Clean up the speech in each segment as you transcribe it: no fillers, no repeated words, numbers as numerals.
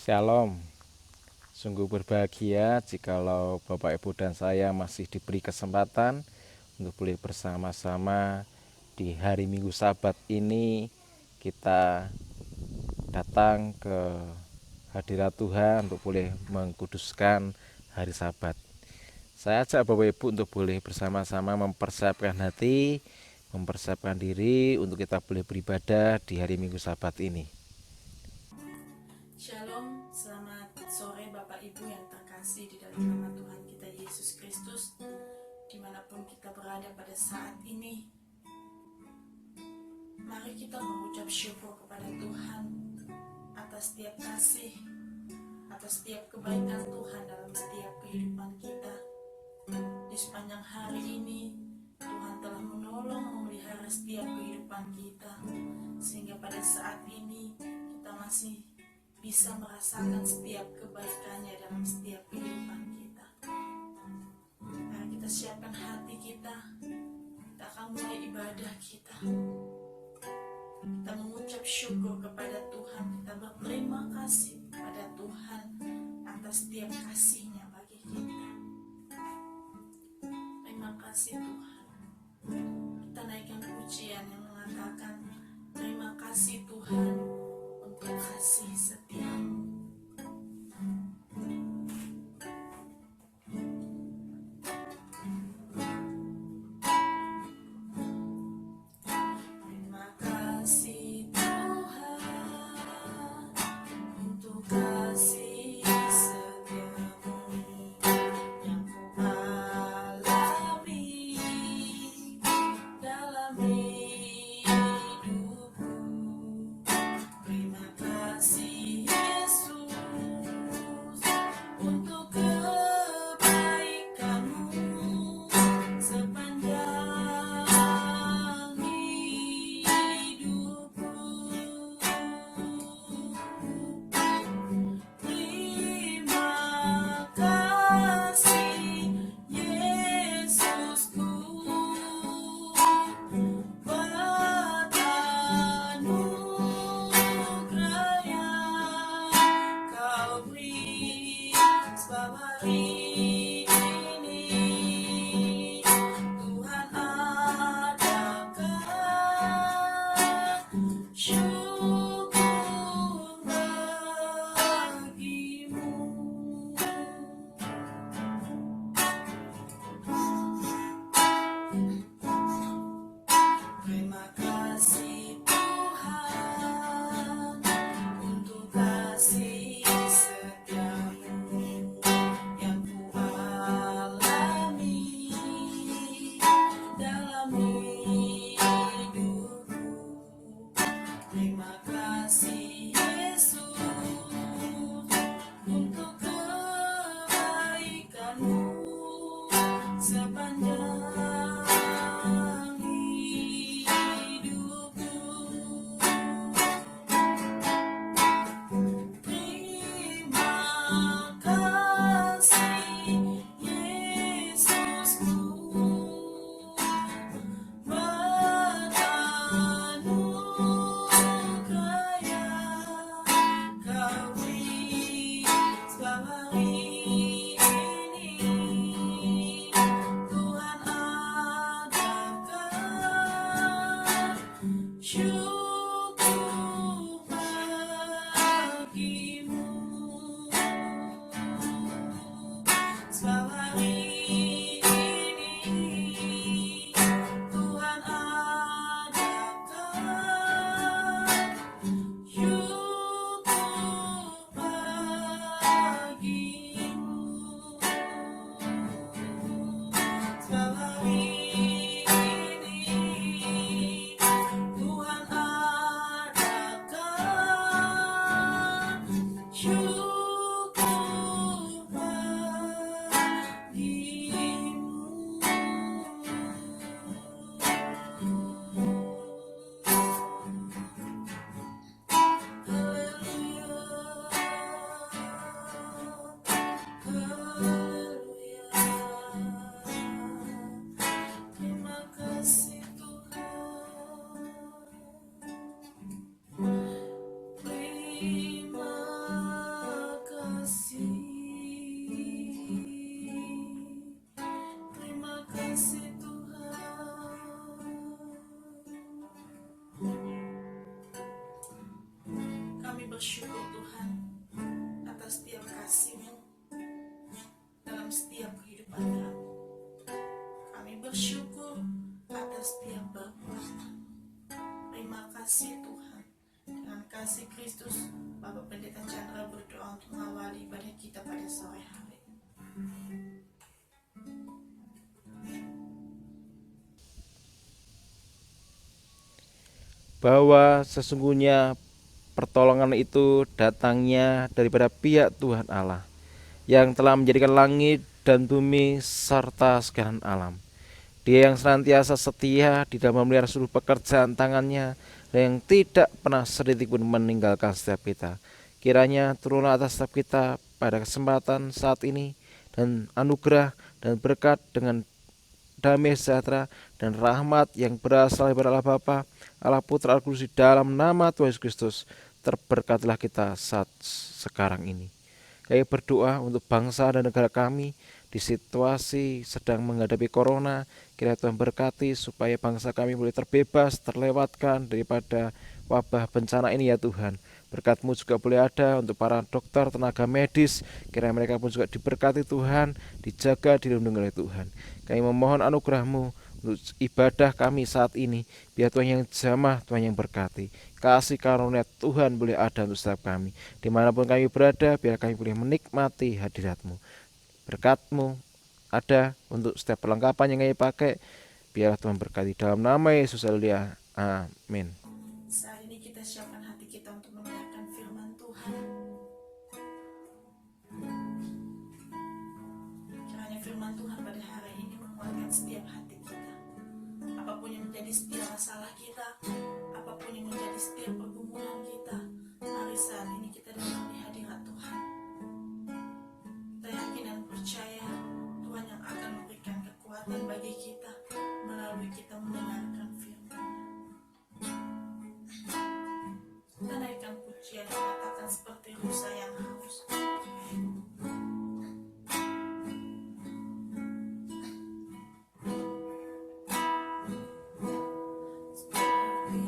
Shalom, sungguh berbahagia jikalau Bapak Ibu dan saya masih diberi kesempatan untuk boleh bersama-sama di hari Minggu Sabat ini. Kita datang ke hadirat Tuhan untuk boleh mengkuduskan hari Sabat. Saya ajak Bapak Ibu untuk boleh bersama-sama mempersiapkan hati, mempersiapkan diri untuk kita boleh beribadah di hari Minggu Sabat ini. Shalom, selamat sore Bapak Ibu yang terkasih di dalam nama Tuhan kita Yesus Kristus. Dimanapun kita berada pada saat ini, mari kita mengucap syukur kepada Tuhan atas setiap kasih, atas setiap kebaikan Tuhan dalam setiap kehidupan kita. Di sepanjang hari ini, Tuhan telah menolong memelihara setiap kehidupan kita, sehingga pada saat ini kita masih bisa merasakan setiap kebaikannya dalam setiap kehidupan kita. Mari kita siapkan hati kita. Kita akan mulai ibadah kita. Kita mengucap syukur kepada Tuhan. Kita berterima kasih kepada Tuhan atas setiap kasih-Nya bagi kita. Terima kasih Tuhan. Kita naikkan pujian yang mengatakan, terima kasih Tuhan untuk kasih setia-Mu. Terima kasih Tuhan untuk kasih setia-Mu yang ku alami dalam hidupku. Terima kasih Yesus untuk kebaikan-Mu sepanjang hidupku. Terima kasih Yesusku, buat anugerah yang Kau beri sebab hari ini Tuhan adakan syukur bagi-Mu. Terima kasih Tuhan untuk kasih setia-Mu yang ku alami dalam hidupku. Terima kasih Yesus untuk kebaikan-Mu sepanjang hidupku. Terima kasih Yesusku, buat anugerah yang Kau beri sebab hari ini Tuhan adakan syukur bagi-Mu. Sebab hari ini Tuhan adakan syukur bagi-Mu. Sebab hari ini Tuhan adakan syukur bagi-Mu. Haleluya, haleluya. Terima kasih Tuhan. Terima bersyukur Tuhan atas setiap kasih-Mu dalam setiap kehidupan kami. Kami bersyukur atas setiap perbuatan. Terima kasih Tuhan. Dengan kasih Kristus, Bapak Pendeta Chandra berdoa untuk mengawali ibadah kita pada sore hari. Bahwa sesungguhnya pertolongan itu datangnya daripada pihak Tuhan Allah yang telah menjadikan langit dan bumi serta segala alam. Dia yang senantiasa setia di dalam memelihara seluruh pekerjaan tangannya dan yang tidak pernah sedetik pun meninggalkan setiap kita. Kiranya turunlah atas setiap kita pada kesempatan saat ini dan anugerah dan berkat dengan damai sejahtera dan rahmat yang berasal dari Allah Bapa, Allah Putra, Allah Kudus di dalam nama Tuhan Yesus Kristus. Terberkatilah kita saat sekarang ini. Kami berdoa untuk bangsa dan negara kami di situasi sedang menghadapi corona. Kiranya Tuhan berkati supaya bangsa kami boleh terbebas, terlewatkan daripada wabah bencana ini ya Tuhan. Berkat-Mu juga boleh ada untuk para dokter, tenaga medis. Kiranya mereka pun juga diberkati Tuhan, dijaga, dilindungi oleh Tuhan. Kami memohon anugerah-Mu untuk ibadah kami saat ini. Biar Tuhan yang jamah, Tuhan yang berkati. Kasih karunia Tuhan boleh ada untuk setiap kami. Dimanapun kami berada, biar kami boleh menikmati hadirat-Mu. Berkat-Mu ada untuk setiap perlengkapan yang kami pakai. Biar Tuhan berkati dalam nama Yesus. Haleluya. Amin. Saat ini kita siapkan hati kita untuk mendengarkan firman Tuhan. Kiranya firman Tuhan pada hari ini menguatkan setiap hati kita. Apapun yang menjadi setiap masalah kita, apapun yang menjadi setiap pergumulan kita, mari saat ini kita datang di hadirat Tuhan. Kita yakin dan percaya Tuhan yang akan memberikan kekuatan bagi kita melalui kita mendengarkan firman. Kita naikkan pujian yang mengatakan seperti rusa yang haus. Seperti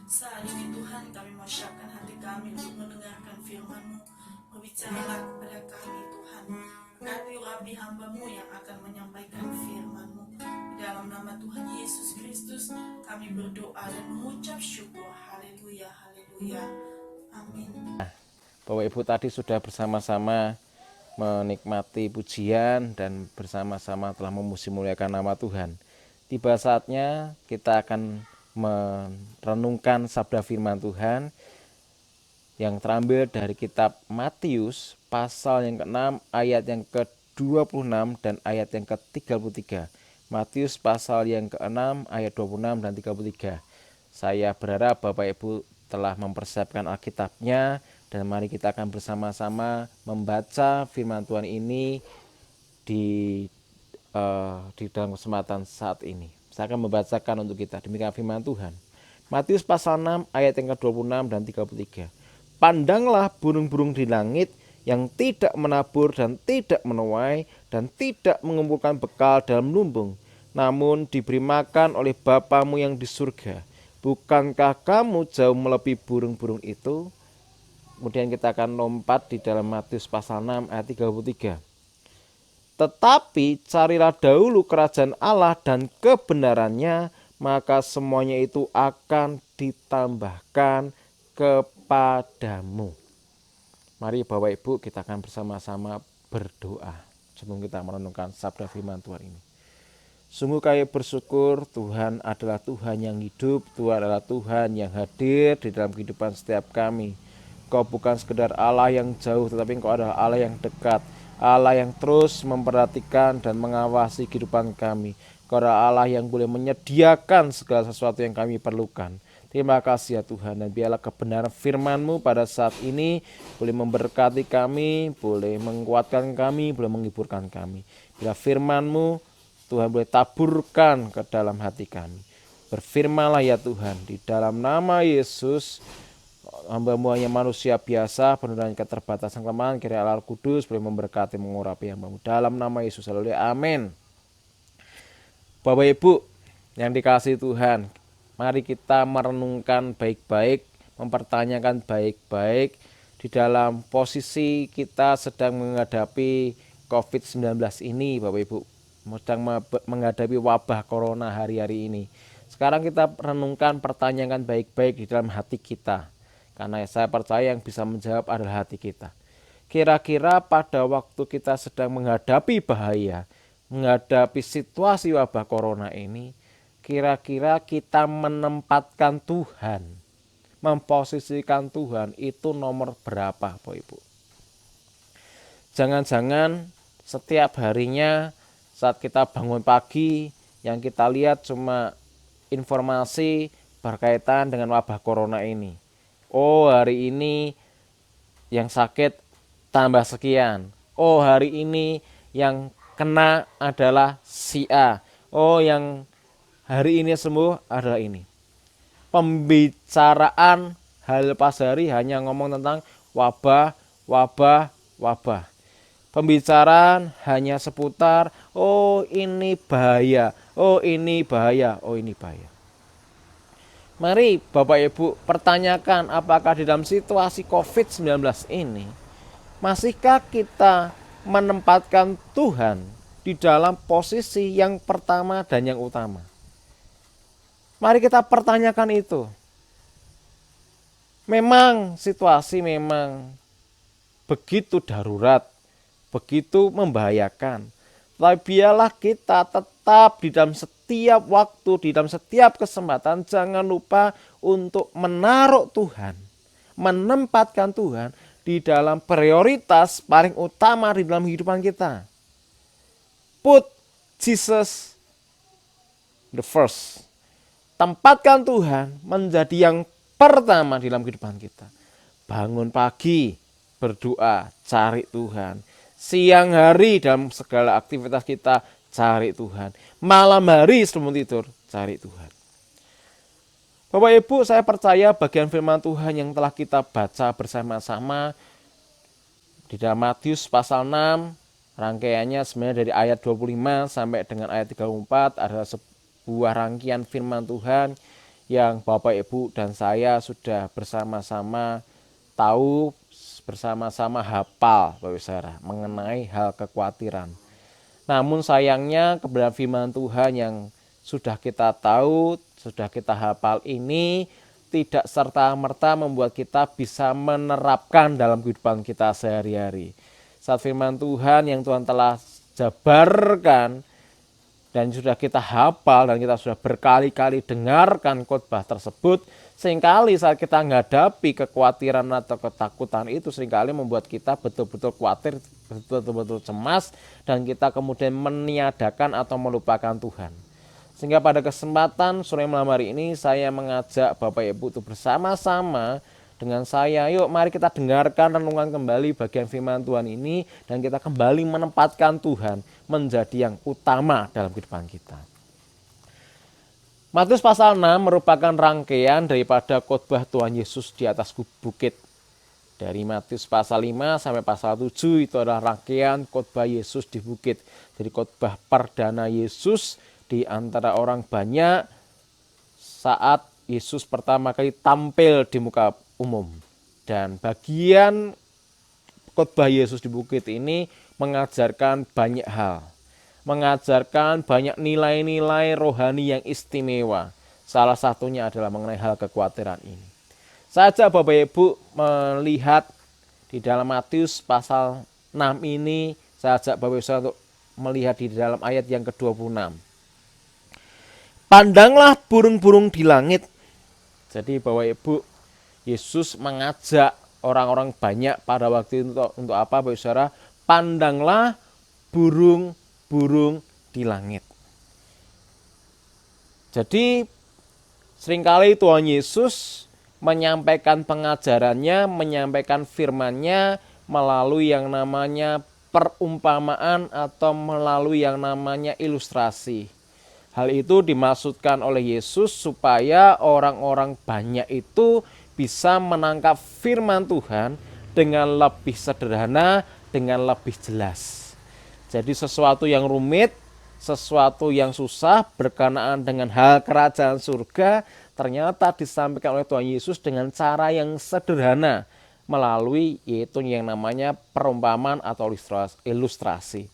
Saat ini Tuhan, kami mau siapkan hati kami untuk mendengarkan firman-Mu. Berbicaralah kepada kami Tuhan. Berkati urapi hamba-Mu yang akan menyampaikan firman-Mu. Di dalam nama Tuhan Yesus Kristus kami berdoa dan mengucap syukur. Haleluya, haleluya. Amin. Bapak Ibu tadi sudah bersama-sama menikmati pujian dan bersama-sama telah memuji muliakan nama Tuhan. Tiba saatnya kita akan merenungkan sabda firman Tuhan yang terambil dari kitab Matius pasal yang ke-6 ayat yang ke-26 dan ayat yang ke-33. Matius pasal yang ke-6 ayat 26 dan 33. Saya berharap Bapak Ibu telah mempersiapkan Alkitabnya dan mari kita akan bersama-sama membaca firman Tuhan ini di dalam kesempatan saat ini. Saya akan membacakan untuk kita. Demikian firman Tuhan. Matius pasal 6 ayat yang ke-26 dan 33. Pandanglah burung-burung di langit yang tidak menabur dan tidak menuai dan tidak mengumpulkan bekal dalam lumbung, namun diberi makan oleh Bapamu yang di surga. Bukankah kamu jauh melebihi burung-burung itu? Kemudian kita akan lompat di dalam Matius pasal 6 ayat 33. Tetapi carilah dahulu kerajaan Allah dan kebenarannya, maka semuanya itu akan ditambahkan kepadamu. Mari Bapak Ibu kita akan bersama-sama berdoa sebelum kita merenungkan sabda firman Tuhan ini. Sungguh kami bersyukur Tuhan adalah Tuhan yang hidup, Tuhan adalah Tuhan yang hadir di dalam kehidupan setiap kami. Kau bukan sekedar Allah yang jauh, tetapi Engkau adalah Allah yang dekat, Allah yang terus memperhatikan dan mengawasi kehidupan kami. Kau adalah Allah yang boleh menyediakan segala sesuatu yang kami perlukan. Terima kasih ya Tuhan, dan biarlah kebenaran firman-Mu pada saat ini boleh memberkati kami, boleh menguatkan kami, boleh menghiburkan kami. Bila firman-Mu Tuhan boleh taburkan ke dalam hati kami. Berfirmanlah ya Tuhan, di dalam nama Yesus, hamba-Mu hanya manusia biasa, penuh dengan keterbatasan kelemahan, kiranya Allah Kudus boleh memberkati, mengurapi hamba-Mu. Dalam nama Yesus, haleluya, amin. Bapak Ibu yang dikasihi Tuhan, mari kita merenungkan baik-baik, mempertanyakan baik-baik di dalam posisi kita sedang menghadapi COVID-19 ini, Bapak Ibu. Sedang menghadapi wabah corona hari-hari ini. Sekarang kita renungkan, pertanyakan baik-baik di dalam hati kita. Karena saya percaya yang bisa menjawab adalah hati kita. Kira-kira pada waktu kita sedang menghadapi bahaya, menghadapi situasi wabah corona ini, kira-kira kita menempatkan Tuhan, memposisikan Tuhan itu nomor berapa, Bapak Ibu? Jangan-jangan setiap harinya saat kita bangun pagi, yang kita lihat cuma informasi berkaitan dengan wabah corona ini. Oh, hari ini yang sakit tambah sekian. Oh, hari ini yang kena adalah si A. Oh, yang hari ini sembuh adalah ini. Pembicaraan hal pasari hanya ngomong tentang wabah, wabah, wabah. Pembicaraan hanya seputar, oh ini bahaya, oh ini bahaya, oh ini bahaya. Mari Bapak Ibu pertanyakan, apakah di dalam situasi COVID-19 ini, masihkah kita menempatkan Tuhan di dalam posisi yang pertama dan yang utama? Mari kita pertanyakan itu. Memang situasi memang begitu darurat, begitu membahayakan. Tapi biarlah kita tetap di dalam setiap waktu, di dalam setiap kesempatan, jangan lupa untuk menaruh Tuhan, menempatkan Tuhan di dalam prioritas paling utama di dalam kehidupan kita. Put Jesus the first. Tempatkan Tuhan menjadi yang pertama di dalam kehidupan kita. Bangun pagi, berdoa, cari Tuhan. Siang hari dalam segala aktivitas kita, cari Tuhan. Malam hari sebelum tidur, cari Tuhan. Bapak Ibu, saya percaya bagian firman Tuhan yang telah kita baca bersama-sama di dalam Matius pasal 6, rangkaiannya sebenarnya dari ayat 25 sampai dengan ayat 34 adalah sebuah rangkaian firman Tuhan yang Bapak Ibu dan saya sudah bersama-sama tahu, bersama-sama hafal Bapak Saudara mengenai hal kekhawatiran. Namun sayangnya kebenaran firman Tuhan yang sudah kita tahu, sudah kita hafal ini tidak serta-merta membuat kita bisa menerapkan dalam kehidupan kita sehari-hari. Saat firman Tuhan yang Tuhan telah jabarkan dan sudah kita hafal dan kita sudah berkali-kali dengarkan khotbah tersebut, seringkali saat kita menghadapi kekhawatiran atau ketakutan itu seringkali membuat kita betul-betul khawatir, betul-betul cemas, dan kita kemudian meniadakan atau melupakan Tuhan. Sehingga pada kesempatan sore malam hari ini saya mengajak Bapak Ibu untuk bersama-sama dengan saya, yuk mari kita dengarkan renungan kembali bagian firman Tuhan ini dan kita kembali menempatkan Tuhan menjadi yang utama dalam kehidupan kita. Matius pasal 6 merupakan rangkaian daripada khotbah Tuhan Yesus di atas bukit. Dari Matius pasal 5 sampai pasal 7 itu adalah rangkaian khotbah Yesus di bukit. Jadi khotbah perdana Yesus di antara orang banyak saat Yesus pertama kali tampil di muka umum. Dan bagian khotbah Yesus di bukit ini mengajarkan banyak hal. Mengajarkan banyak nilai-nilai rohani yang istimewa. Salah satunya adalah mengenai hal kekhawatiran ini. Saya ajak Bapak Ibu melihat di dalam Matius pasal 6 ini, saya ajak Bapak Ibu untuk melihat di dalam ayat yang ke-26. Pandanglah burung-burung di langit. Jadi Bapak Ibu, Yesus mengajak orang-orang banyak pada waktu itu untuk apa Bapak Saudara? Pandanglah burung-burung di langit. Jadi seringkali Tuhan Yesus menyampaikan pengajarannya, menyampaikan firman-Nya melalui yang namanya perumpamaan atau melalui yang namanya ilustrasi. Hal itu dimaksudkan oleh Yesus supaya orang-orang banyak itu bisa menangkap firman Tuhan dengan lebih sederhana, dengan lebih jelas. Jadi sesuatu yang rumit, sesuatu yang susah berkenaan dengan hal kerajaan surga ternyata disampaikan oleh Tuhan Yesus dengan cara yang sederhana melalui yaitu yang namanya perumpamaan atau ilustrasi.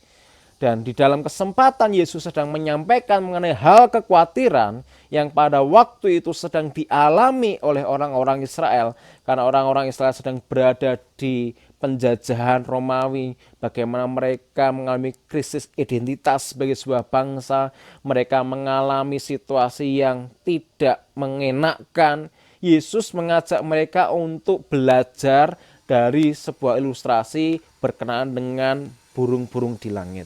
Dan di dalam kesempatan Yesus sedang menyampaikan mengenai hal kekhawatiran yang pada waktu itu sedang dialami oleh orang-orang Israel. Karena orang-orang Israel sedang berada di penjajahan Romawi. Bagaimana mereka mengalami krisis identitas sebagai sebuah bangsa. Mereka mengalami situasi yang tidak mengenakkan. Yesus mengajak mereka untuk belajar dari sebuah ilustrasi berkenaan dengan burung-burung di langit.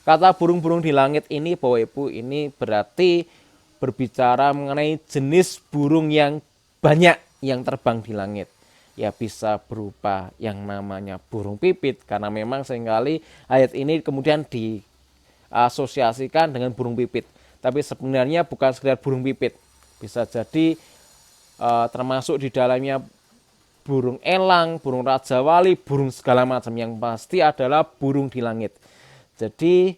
Kata burung-burung di langit ini Bapak Ibu ini berarti berbicara mengenai jenis burung yang banyak yang terbang di langit. Ya bisa berupa yang namanya burung pipit karena memang seringkali ayat ini kemudian diasosiasikan dengan burung pipit. Tapi sebenarnya bukan sekedar burung pipit. Bisa jadi termasuk di dalamnya burung elang, burung raja wali, burung segala macam yang pasti adalah burung di langit. Jadi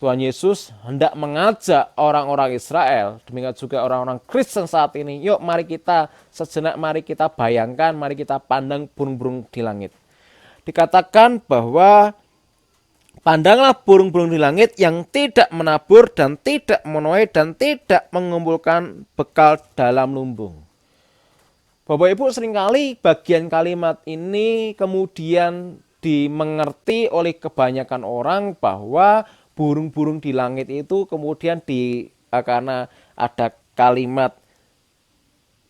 Tuhan Yesus hendak mengajak orang-orang Israel, demikian juga orang-orang Kristen saat ini, yuk mari kita sejenak, mari kita bayangkan, mari kita pandang burung-burung di langit. Dikatakan bahwa pandanglah burung-burung di langit yang tidak menabur dan tidak menuai dan tidak mengumpulkan bekal dalam lumbung. Bapak Ibu seringkali bagian kalimat ini kemudian dimengerti oleh kebanyakan orang bahwa burung-burung di langit itu kemudian karena ada kalimat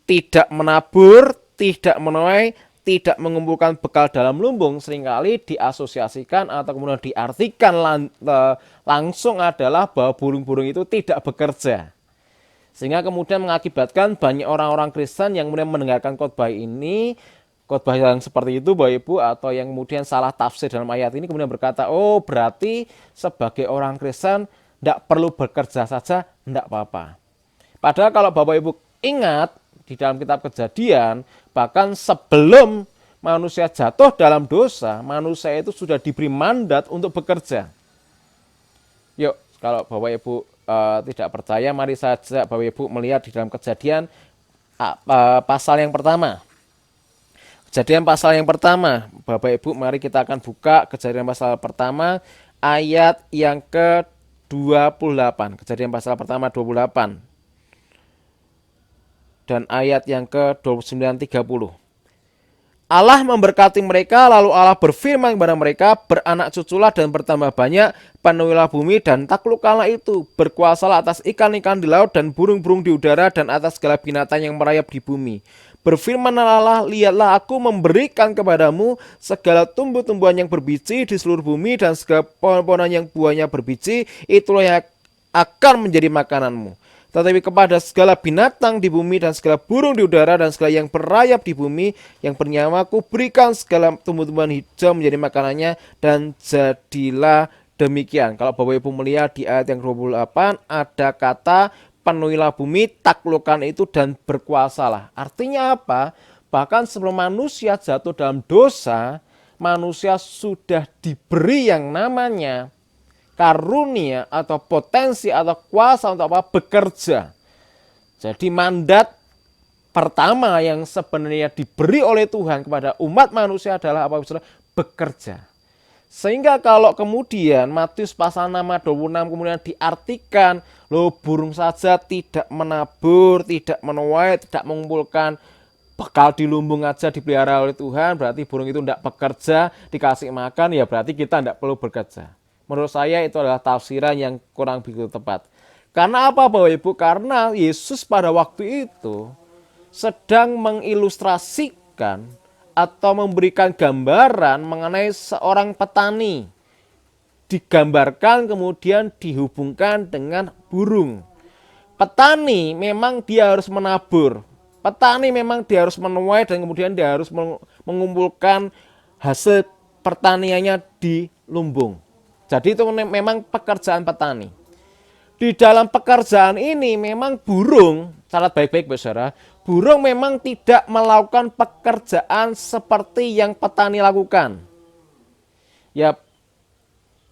tidak menabur, tidak menuai, tidak mengumpulkan bekal dalam lumbung seringkali diasosiasikan atau kemudian diartikan langsung adalah bahwa burung-burung itu tidak bekerja. Sehingga kemudian mengakibatkan banyak orang-orang Kristen yang kemudian mendengarkan khotbah ini, khotbah yang seperti itu Bapak Ibu, atau yang kemudian salah tafsir dalam ayat ini kemudian berkata, oh berarti sebagai orang Kristen tidak perlu bekerja saja, tidak apa-apa. Padahal kalau Bapak Ibu ingat di dalam kitab Kejadian, bahkan sebelum manusia jatuh dalam dosa, manusia itu sudah diberi mandat untuk bekerja. Yuk kalau Bapak Ibu tidak percaya, mari saja Bapak Ibu melihat di dalam Kejadian pasal yang pertama. Kejadian pasal yang pertama, Bapak Ibu mari kita akan buka Kejadian pasal pertama ayat yang ke-28. Kejadian pasal pertama 28 dan ayat yang ke-29 30. Allah memberkati mereka, lalu Allah berfirman kepada mereka, beranak cuculah dan bertambah banyak, penuhilah bumi dan taklukkanlah itu, berkuasalah atas ikan-ikan di laut dan burung-burung di udara dan atas segala binatang yang merayap di bumi. Berfirmanlah Allah, lihatlah aku memberikan kepadamu segala tumbuh-tumbuhan yang berbiji di seluruh bumi dan segala pohon-pohonan yang buahnya berbiji, itulah yang akan menjadi makananmu. Tetapi kepada segala binatang di bumi dan segala burung di udara dan segala yang berayap di bumi yang bernyawa, aku berikan segala tumbuh-tumbuhan hijau menjadi makanannya, dan jadilah demikian. Kalau Bapak Ibu melihat di ayat yang 28 ada kata penuhilah bumi, taklukkan itu dan berkuasalah. Artinya apa? Bahkan sebelum manusia jatuh dalam dosa, manusia sudah diberi yang namanya karunia atau potensi atau kuasa untuk apa? Bekerja. Jadi mandat pertama yang sebenarnya diberi oleh Tuhan kepada umat manusia adalah apa? Bekerja. Sehingga kalau kemudian Matius pasal 6 26 kemudian diartikan, loh burung saja tidak menabur, tidak menuai, tidak mengumpulkan bekal di lumbung aja dipelihara oleh Tuhan, berarti burung itu tidak bekerja, dikasih makan, ya berarti kita tidak perlu bekerja. Menurut saya itu adalah tafsiran yang kurang begitu tepat. Karena apa Bapak Ibu? Karena Yesus pada waktu itu sedang mengilustrasikan atau memberikan gambaran mengenai seorang petani. Digambarkan kemudian dihubungkan dengan burung. Petani memang dia harus menabur. Petani memang dia harus menuai dan kemudian dia harus mengumpulkan hasil pertaniannya di lumbung. Jadi itu memang pekerjaan petani. Di dalam pekerjaan ini memang burung, catat baik-baik saudara, burung memang tidak melakukan pekerjaan seperti yang petani lakukan. Ya,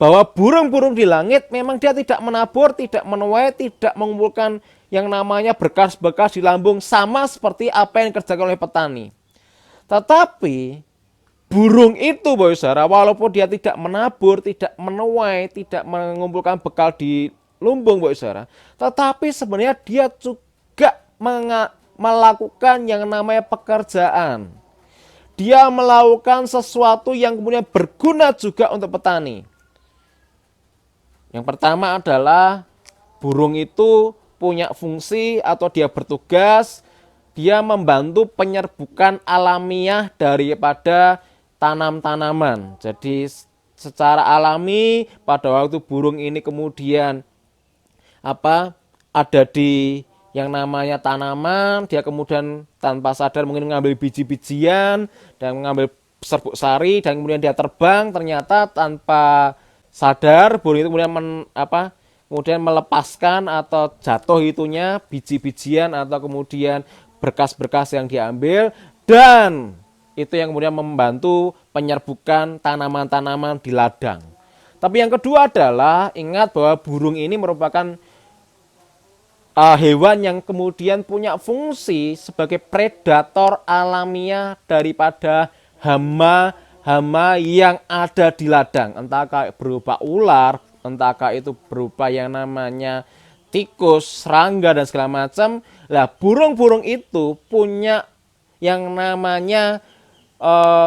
bahwa burung-burung di langit memang dia tidak menabur, tidak menuai, tidak mengumpulkan yang namanya berkas-berkas di lambung, sama seperti apa yang dikerjakan oleh petani. Tetapi burung itu Bapak Saudara, walaupun dia tidak menabur, tidak menuai, tidak mengumpulkan bekal di lumbung Bapak Saudara, tetapi sebenarnya dia juga melakukan yang namanya pekerjaan. Dia melakukan sesuatu yang kemudian berguna juga untuk petani. Yang pertama adalah burung itu punya fungsi atau dia bertugas, dia membantu penyerbukan alamiah daripada tanam-tanaman. Jadi secara alami pada waktu burung ini kemudian ada di yang namanya tanaman, dia kemudian tanpa sadar mungkin mengambil biji-bijian dan mengambil serbuk sari dan kemudian dia terbang, ternyata tanpa sadar burung itu kemudian melepaskan atau jatuh itunya biji-bijian atau kemudian berkas-berkas yang diambil, dan itu yang kemudian membantu penyerbukan tanaman-tanaman di ladang. Tapi yang kedua adalah ingat bahwa burung ini merupakan hewan yang kemudian punya fungsi sebagai predator alamiah daripada hama yang ada di ladang, entahkah berupa ular, entahkah itu berupa yang namanya tikus, serangga dan segala macam. Lah burung-burung itu punya yang namanya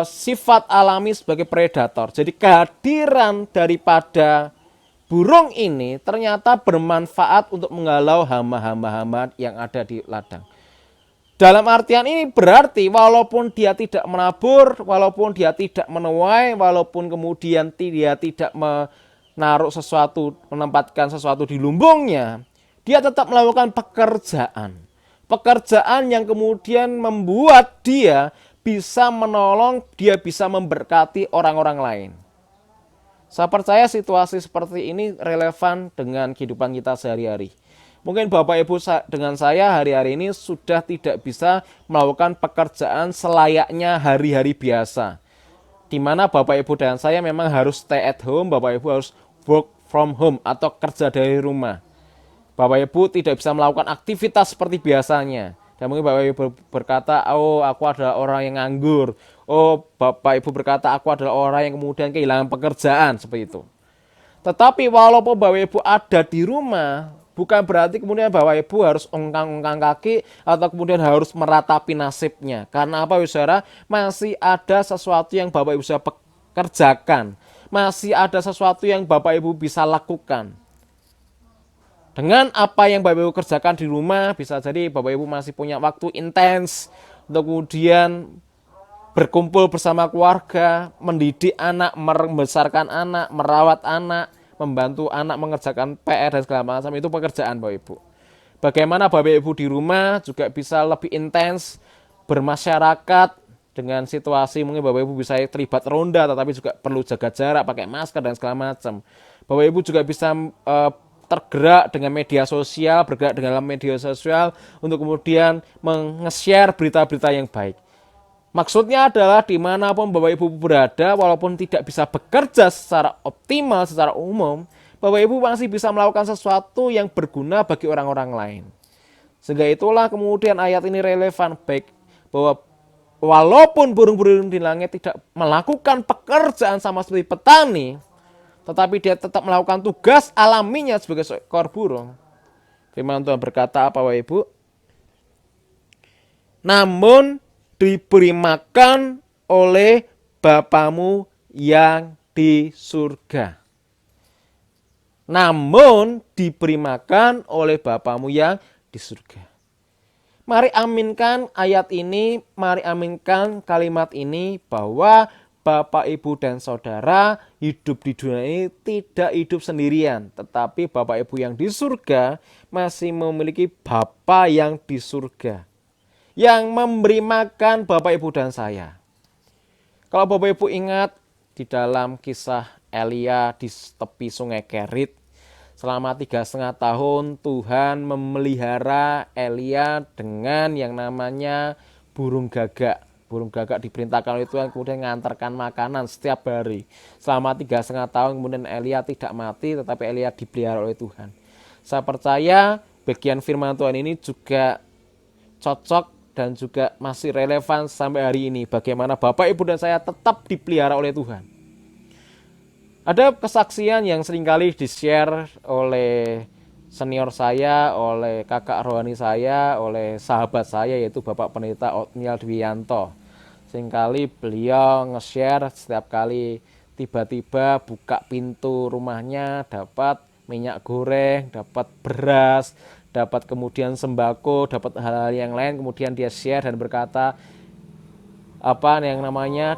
sifat alami sebagai predator. Jadi kehadiran daripada burung ini ternyata bermanfaat untuk menghalau hama-hama yang ada di ladang. Dalam artian ini berarti walaupun dia tidak menabur, walaupun dia tidak menuai, walaupun kemudian dia tidak menaruh sesuatu, menempatkan sesuatu di lumbungnya, dia tetap melakukan pekerjaan. Pekerjaan yang kemudian membuat dia bisa menolong, dia bisa memberkati orang-orang lain. Saya percaya situasi seperti ini relevan dengan kehidupan kita sehari-hari. Mungkin Bapak Ibu dengan saya hari-hari ini sudah tidak bisa melakukan pekerjaan selayaknya hari-hari biasa. Di mana Bapak Ibu dan saya memang harus stay at home, Bapak Ibu harus work from home atau kerja dari rumah. Bapak Ibu tidak bisa melakukan aktivitas seperti biasanya. Dan mungkin Bapak Ibu berkata, oh aku adalah orang yang nganggur. Oh Bapak Ibu berkata, aku adalah orang yang kemudian kehilangan pekerjaan, seperti itu. Tetapi walaupun Bapak Ibu ada di rumah, bukan berarti kemudian Bapak Ibu harus ongkang-ongkang kaki atau kemudian harus meratapi nasibnya. Karena apa saudara? Masih ada sesuatu yang Bapak Ibu bisa kerjakan. Masih ada sesuatu yang Bapak Ibu bisa lakukan. Dengan apa yang Bapak Ibu kerjakan di rumah, bisa jadi Bapak Ibu masih punya waktu intens untuk kemudian berkumpul bersama keluarga, mendidik anak, membesarkan anak, merawat anak, membantu anak mengerjakan PR dan segala macam. Itu pekerjaan Bapak Ibu. Bagaimana Bapak Ibu di rumah juga bisa lebih intens bermasyarakat dengan situasi, mungkin Bapak Ibu bisa terlibat ronda tetapi juga perlu jaga jarak, pakai masker dan segala macam. Bapak Ibu juga bisa tergerak dengan media sosial, bergerak dengan media sosial untuk kemudian meng-share berita-berita yang baik. Maksudnya adalah dimanapun Bapak Ibu berada, walaupun tidak bisa bekerja secara optimal, secara umum, Bapak Ibu masih bisa melakukan sesuatu yang berguna bagi orang-orang lain. Sehingga itulah kemudian ayat ini relevan, baik bahwa walaupun burung-burung di langit tidak melakukan pekerjaan sama seperti petani, tetapi dia tetap melakukan tugas alaminya sebagai seekor burung. Firman Tuhan berkata apa Bapak Ibu? Namun diberi makan oleh Bapamu yang di surga. Namun diberi makan oleh Bapamu yang di surga. Mari aminkan ayat ini, mari aminkan kalimat ini bahwa Bapak, Ibu, dan Saudara hidup di dunia ini tidak hidup sendirian. Tetapi Bapak, Ibu yang di surga masih memiliki Bapa yang di surga. Yang memberi makan Bapak, Ibu, dan saya. Kalau Bapak, Ibu ingat di dalam kisah Elia di tepi sungai Kerit. Selama 3,5 tahun Tuhan memelihara Elia dengan yang namanya burung gagak. Burung gagak diperintahkan oleh Tuhan kemudian mengantarkan makanan setiap hari. Selama 3,5 tahun kemudian Elia tidak mati tetapi Elia dipelihara oleh Tuhan. Saya percaya bagian firman Tuhan ini juga cocok dan juga masih relevan sampai hari ini. Bagaimana Bapak, Ibu, dan saya tetap dipelihara oleh Tuhan. Ada kesaksian yang seringkali di-share oleh senior saya, oleh kakak rohani saya, oleh sahabat saya yaitu Bapak Pendeta Otniel Dwianto. Seringkali beliau nge-share setiap kali tiba-tiba buka pintu rumahnya dapat minyak goreng, dapat beras, dapat kemudian sembako, dapat hal-hal yang lain, kemudian dia share dan berkata apa yang namanya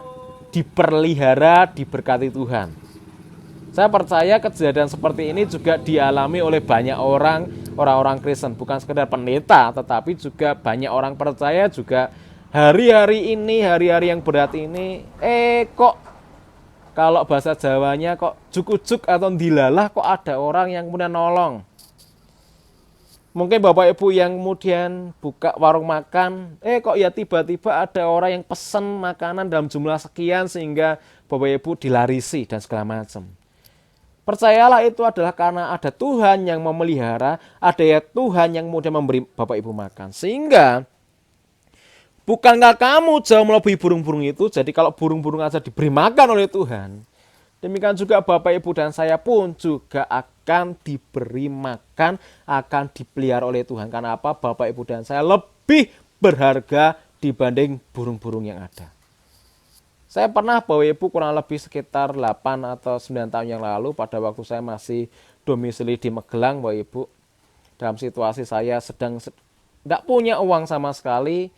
dipelihara, diberkati Tuhan. Saya percaya kejadian seperti ini juga dialami oleh banyak orang-orang Kristen, bukan sekedar pendeta, tetapi juga banyak orang percaya juga hari-hari ini, hari-hari yang berat ini, kok kalau bahasa Jawanya kok juk-juk atau dilalah kok ada orang yang kemudian nolong. Mungkin Bapak Ibu yang kemudian buka warung makan, kok ya tiba-tiba ada orang yang pesan makanan dalam jumlah sekian sehingga Bapak Ibu dilarisi dan segala macam. Percayalah itu adalah karena ada Tuhan yang memelihara, ada ya Tuhan yang kemudian memberi Bapak Ibu makan. Sehingga bukankah kamu jauh melebihi burung-burung itu? Jadi kalau burung-burung aja diberi makan oleh Tuhan, demikian juga Bapak, Ibu, dan saya pun juga akan diberi makan, akan dipelihara oleh Tuhan. Karena apa? Bapak, Ibu, dan saya lebih berharga dibanding burung-burung yang ada. Saya pernah Bapak Ibu kurang lebih sekitar 8 atau 9 tahun yang lalu pada waktu saya masih domisili di Magelang Bapak Ibu. Dalam situasi saya sedang tidak punya uang sama sekali.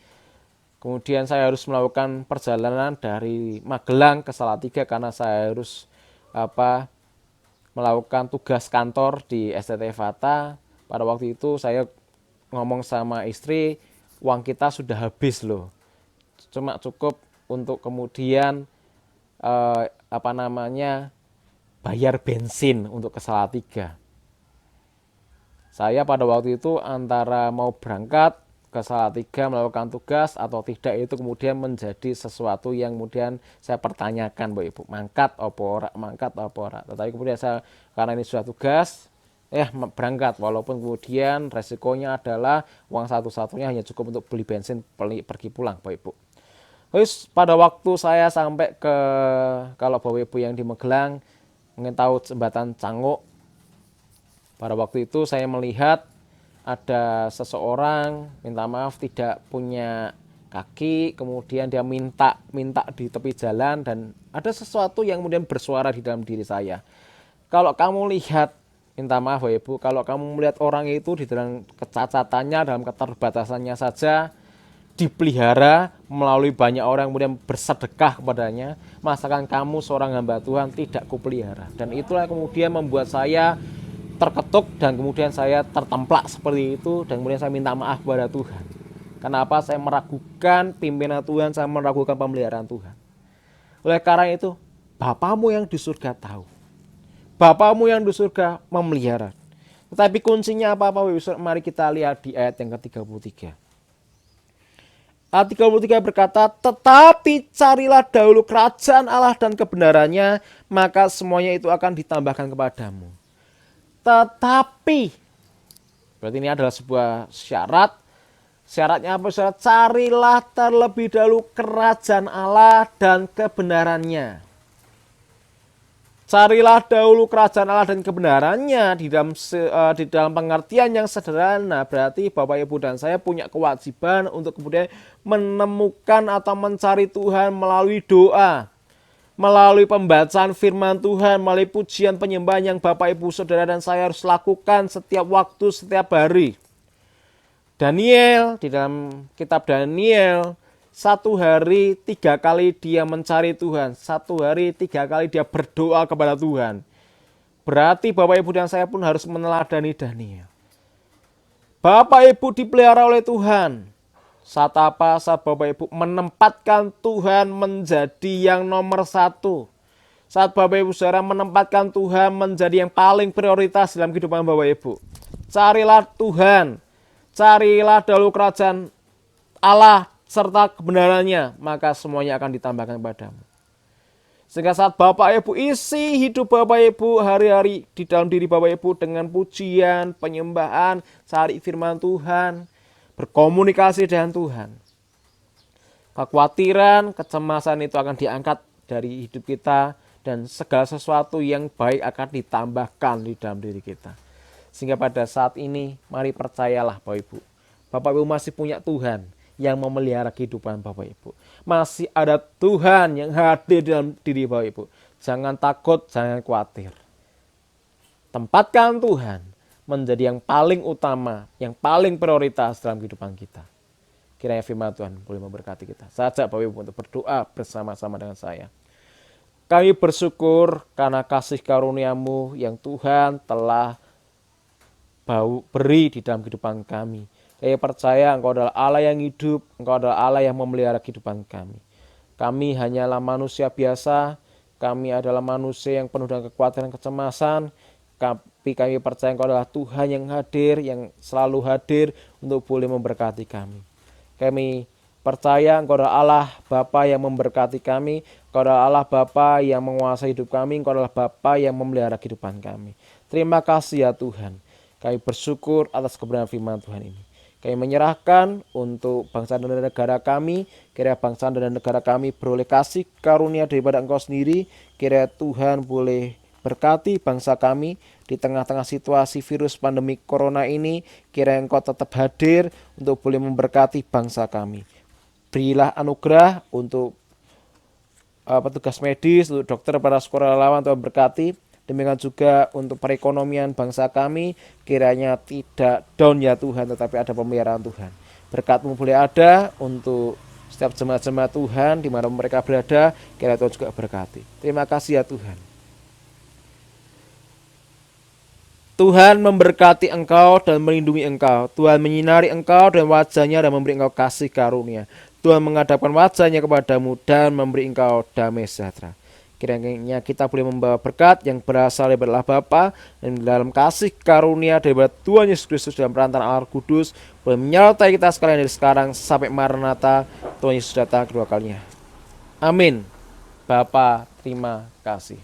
Kemudian saya harus melakukan perjalanan dari Magelang ke Salatiga karena saya harus melakukan tugas kantor di STT Fata. Pada waktu itu saya ngomong sama istri, uang kita sudah habis loh. Cuma cukup untuk kemudian bayar bensin untuk ke Salatiga. Saya pada waktu itu antara mau berangkat ke Salatiga melakukan tugas atau tidak itu kemudian menjadi sesuatu yang kemudian saya pertanyakan Bapak Ibu, mangkat apa ora. Tetapi kemudian saya karena ini sudah tugas, berangkat, walaupun kemudian resikonya adalah uang satu-satunya hanya cukup untuk beli bensin pergi pulang Bapak Ibu. Terus pada waktu saya sampai ke, kalau Bapak Ibu yang di Magelang mungkin tahu jembatan Canguk, pada waktu itu saya melihat ada seseorang minta maaf tidak punya kaki, kemudian dia minta di tepi jalan, dan ada sesuatu yang kemudian bersuara di dalam diri saya. Kalau kamu lihat, minta maaf Bapak Ibu, kalau kamu melihat orang itu di dalam kecacatannya, dalam keterbatasannya saja, dipelihara melalui banyak orang kemudian bersedekah kepadanya, masakan kamu seorang hamba Tuhan tidak kupelihara. Dan itulah kemudian membuat saya terketuk dan kemudian saya tertemplak seperti itu, dan kemudian saya minta maaf kepada Tuhan. Kenapa saya meragukan pimpinan Tuhan, saya meragukan pemeliharaan Tuhan. Oleh karena itu, Bapamu yang di surga tahu. Bapamu yang di surga memelihara. Tetapi kuncinya apa? Mari kita lihat di ayat yang ke-33. Ayat 33 berkata, tetapi carilah dahulu kerajaan Allah dan kebenarannya, maka semuanya itu akan ditambahkan kepadamu. Tetapi, berarti ini adalah sebuah syarat. Syaratnya apa? Syarat, carilah terlebih dahulu kerajaan Allah dan kebenarannya. Carilah dahulu kerajaan Allah dan kebenarannya di dalam pengertian yang sederhana. Berarti Bapak Ibu dan saya punya kewajiban untuk kemudian menemukan atau mencari Tuhan melalui doa, melalui pembacaan firman Tuhan, melalui pujian penyembahan yang Bapak Ibu Saudara dan saya harus lakukan setiap waktu, setiap hari. Daniel, di dalam kitab Daniel, 1 hari 3 kali dia mencari Tuhan. 1 hari 3 kali dia berdoa kepada Tuhan. Berarti Bapak Ibu dan saya pun harus meneladani Daniel. Bapak Ibu dipelihara oleh Tuhan. Saat apa? Saat Bapak Ibu menempatkan Tuhan menjadi yang nomor 1. Saat Bapak Ibu saudara menempatkan Tuhan menjadi yang paling prioritas dalam kehidupan Bapak Ibu. Carilah Tuhan. Carilah dahulu kerajaan Allah serta kebenarannya, maka semuanya akan ditambahkan kepadamu. Sehingga saat Bapak Ibu isi hidup Bapak Ibu hari-hari di dalam diri Bapak Ibu dengan pujian, penyembahan, cari firman Tuhan, berkomunikasi dengan Tuhan, kekhawatiran, kecemasan itu akan diangkat dari hidup kita, dan segala sesuatu yang baik akan ditambahkan di dalam diri kita. Sehingga pada saat ini, mari percayalah Bapak Ibu. Bapak Ibu masih punya Tuhan yang memelihara kehidupan Bapak Ibu. Masih ada Tuhan yang hadir dalam diri Bapak Ibu. Jangan takut, jangan khawatir. Tempatkan Tuhan menjadi yang paling utama, yang paling prioritas dalam kehidupan kita. Kiranya firman Tuhan boleh memberkati kita. Saya ajak Bapak Ibu untuk berdoa bersama-sama dengan saya. Kami bersyukur karena kasih karunia-Mu yang Tuhan telah beri di dalam kehidupan kami. Kami percaya Engkau adalah Allah yang hidup, Engkau adalah Allah yang memelihara kehidupan kami. Kami hanyalah manusia biasa, kami adalah manusia yang penuh dengan kekhawatiran, kecemasan, tapi kami percaya Engkau adalah Tuhan yang hadir, yang selalu hadir untuk boleh memberkati kami. Kami percaya Engkau adalah Allah Bapa yang memberkati kami, Engkau adalah Allah Bapa yang menguasai hidup kami, Engkau adalah Bapa yang memelihara kehidupan kami. Terima kasih ya Tuhan. Kami bersyukur atas kebenaran firman Tuhan ini. Kami menyerahkan untuk bangsa dan negara kami. Kiranya bangsa dan negara kami beroleh kasih karunia daripada Engkau sendiri. Kiranya Tuhan boleh berkati bangsa kami di tengah-tengah situasi virus pandemi corona ini. Kiranya Engkau tetap hadir untuk boleh memberkati bangsa kami. Berilah anugerah untuk petugas medis, untuk dokter, para sekolah relawan, Tuhan berkati. Demikian juga untuk perekonomian bangsa kami, kiranya tidak down ya Tuhan, tetapi ada pemeliharaan Tuhan. Berkat-Mu boleh ada untuk setiap jemaat-jemaat Tuhan, di mana mereka berada, kiranya Tuhan juga berkati. Terima kasih ya Tuhan. Tuhan memberkati engkau dan melindungi engkau. Tuhan menyinari engkau dan wajahnya dan memberi engkau kasih karunia. Tuhan menghadapkan wajahnya kepadamu dan memberi engkau damai sejahtera. Kiranya kita boleh membawa berkat yang berasal dari Allah Bapa dan dalam kasih karunia daripada Tuhan Yesus Kristus dalam perantaraan Allah Kudus boleh menyertai kita sekalian dari sekarang sampai Maranatha Tuhan Yesus datang kedua kalinya. Amin. Bapa, terima kasih.